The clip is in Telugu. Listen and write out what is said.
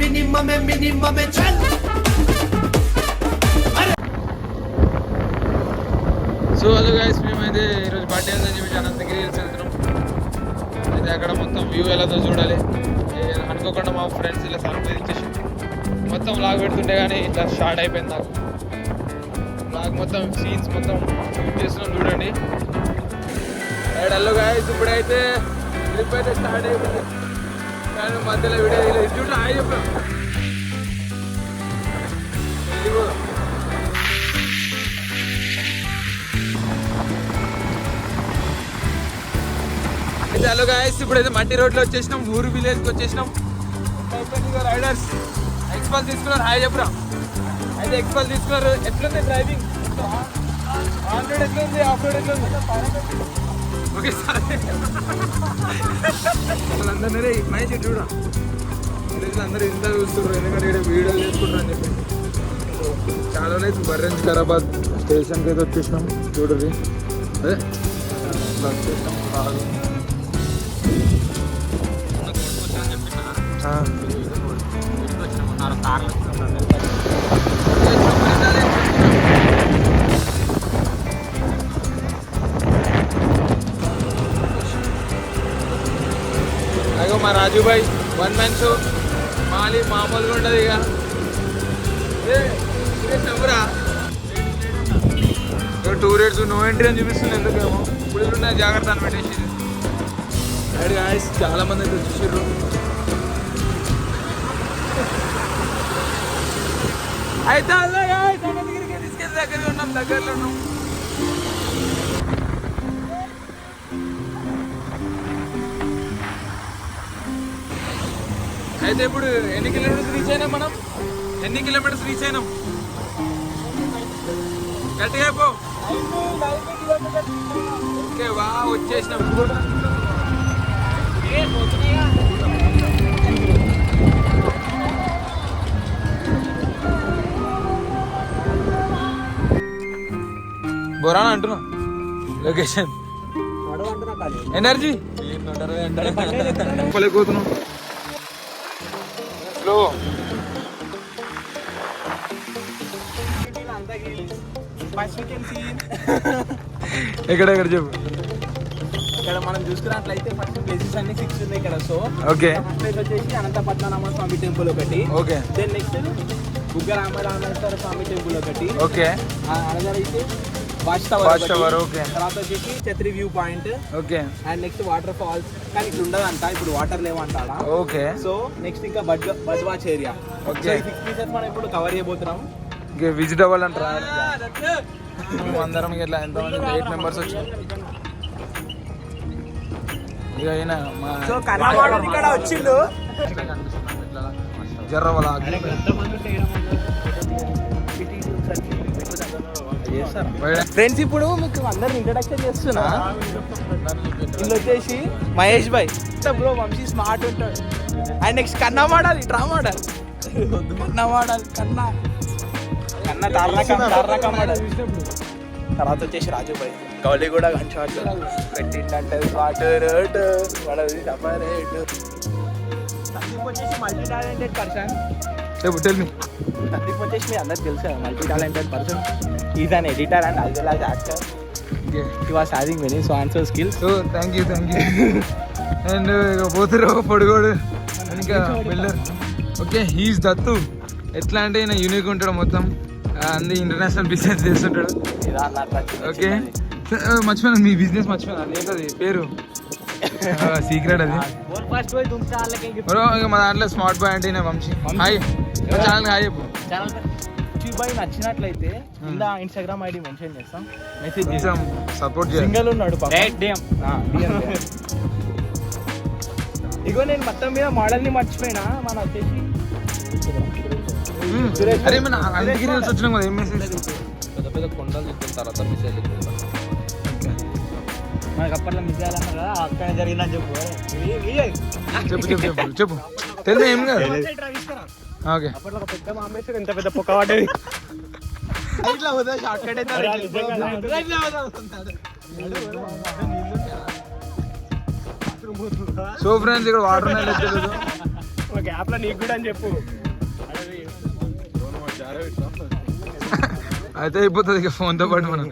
మినిమమే చల్. సో హలో గైస్, మేమైతే ఈరోజు బర్త్డే ఉందని చెప్పి అనంతగిరి హిల్స్ వెళ్తున్నాం. అయితే అక్కడ మొత్తం వ్యూ ఎలాదో చూడాలి. అనుకోకుండా మా ఫ్రెండ్స్ ఇలా సర్ప్రైజ్ ఇచ్చేసి మొత్తం లాగ్ పెడుతుంటే కానీ ఇట్లా స్టార్ట్ అయిపోయింది నాకు. లాగ్ మొత్తం సీన్స్ మొత్తం షూట్ చేస్తున్నాం చూడండి. హలో గైస్, ఇప్పుడైతే ట్రిప్ అయితే స్టార్ట్ అయిపోయింది. కానీ మధ్యలో వీడియో చూడ హాయ్ చెప్పాం. హలో గాయస్, ఇప్పుడైతే మట్టి రోడ్లో వచ్చేసినాం, ఊరు విలేజ్కి వచ్చేసినాం. రైడర్స్ ఎక్స్పల్స్ తీసుకున్నారు, హాయ్ చెప్పురా. అయితే ఎక్స్పల్స్ తీసుకున్నారు. ఎట్లుంది డ్రైవింగ్? ఆన్ రోడ్ ఎట్లుంది, ఆఫ్ రోడ్ ఎట్లుంది? ఓకే సార్, వాళ్ళందరూ మహేష్ చూడ అందరూ ఇంత చూస్తున్నారు, ఎందుకంటే ఇక్కడ వీడియోలు చేసుకుంటారు అని చెప్పి. చాలా లేదు బర్రెంజ్ ఖరాబాద్ స్టేషన్కి అయితే వచ్చేసినాం చూడండి. అదే వచ్చేసినాం కాదు. అగో మా రాజుభాయ్ 1 man షో మామూలుగా ఉంటుంది. ఇక 2 rates నో ఎంట్రీ అని చూపిస్తుంది. ఎందుకేమో ఇప్పుడు ఉన్నాయి, జాగ్రత్త అని పెట్టేసి. రైడ్ గాయస్, చాలా మంది అయితే చూసారు. అయితే అనంతగిరికి తీసుకెళ్ళి దగ్గరలో ఉన్నాం. అయితే ఇప్పుడు ఎన్ని కిలోమీటర్స్ రీచ్ అయినాం మనం? గట్టిగా పో. ఓకే, వా వచ్చేసినాం. బొరానా అంటున్నా లొకేషన్ ఎనర్జీ పోతున్నాం స్లో. ఎక్కడ చెప్పు. ఇక్కడ మనం చూసుకున్నట్లయితే ఫస్ట్ ప్లేసెస్ అన్ని 6 ఉన్నాయి ఇక్కడ. సో ఓకే, ఫస్ట్ ప్లేస్ వచ్చేసి అనంత పద్మనాభ స్వామి టెంపుల్ ఒకటి. Okay, then next Bugga Ramarameshwara Swamy temple ఒకటి. ఓకే, అనదర్ అయితే వాచ్ టవర్. ఓకే, తర్వాత వచ్చేసి Chhatri view point. Okay, and next water falls, కానీ ఇక్కడ ఉండదంట, ఇప్పుడు వాటర్ లేవంటాడా. ఓకే, సో నెక్స్ట్ ఇంకా బద్వాచ్ ఏరియా. ఓకే, 6 ప్లేసెస్ మనం ఇప్పుడు కవర్ చేయబోతున్నాం. విజిట్ అవ్వాలంటారా? అందరం ఇట్లా ఎంతమంది 8 members వచ్చాం. ఇక అయినా సో కన్నవాడు ఇక్కడ వచ్చిండు. జర్రవల ఫ్రెండ్స్, ఇప్పుడు మీకు అందరిని ఇంట్రడక్షన్ చేస్తున్నా. వీళ్ళు వచ్చేసి మహేష్ భాయ్, బ్రో వంశీ స్మార్ట్ ఉంటాడు. అండ్ నెక్స్ట్ కన్నా మాడాలి, డ్రా మాడాలి, కన్నా తారక మాడాలి. తర్వాత వచ్చేసి రాజు భాయ్ గౌలి కూడా గంట పెట్టిందంటే వాటర్ మనది డబ్బా రేటు. సందీప్ వచ్చేసి మల్టీ టాలెంటెడ్ పర్సన్. సందీప్ వచ్చేసి మీ అందరికి తెలుసు, multi talented person. Is an editor and as well as actor. He was having many so and so skills. So thank you. And ఇక పోతురు పొడుగోడు ఇంకా బిల్డర్. Okay, he's Dattu. ఎట్లా అంటే ఈయన యూనిక్ ఉంటాడు, మొత్తం అన్ని ఇంటర్నేషనల్ బిజినెస్ చేస్తుంటాడు. ఓకే, మర్చిపోయినా మీ బిజినెస్, మర్చిపోయినా ఏంటది పేరు, సీక్రెట్ అది. ఇక మా దాంట్లో స్మార్ట్ బాయ్ అంటే వంశీ. హాయ్ ఛానల్, హాయ్ చెప్పు. బాయ్ నచ్చినట్లయితే కింద ఇన్స్టాగ్రామ్ ఐడి మెన్షన్ చేస్తాం, మెసేజ్ చేసాం, సపోర్ట్ చేయాలి. సింగల్ ఉన్నాడు ఇగో. నేను మొత్తం మీద మోడల్ని మర్చిపోయినా. మన వచ్చేసి అరే మన అనంతగిరి వచ్చినాం కదా, ఏం మెసేజ్? పెద్ద పెద్ద కొండలు చూసిన తర్వాత మెసేజ్ మనకు అప్పట్లో మిస్ చేయాలన్నా కదా, అక్కడ జరిగిందని చెప్పు. చెప్పు తెలుసు, ఏం కాదు. ఓకే, అప్పట్లో ఒక పెద్ద మామేశ్వరం, ఎంత పెద్ద పొక్క పడ్డది. సో ఫ్రెండ్స్, ఇక్కడ వాటర్ గ్యాప్లో నీకు కూడా అని చెప్పు. అయితే అయిపోతుంది ఇక ఫోన్తో పాటు మనం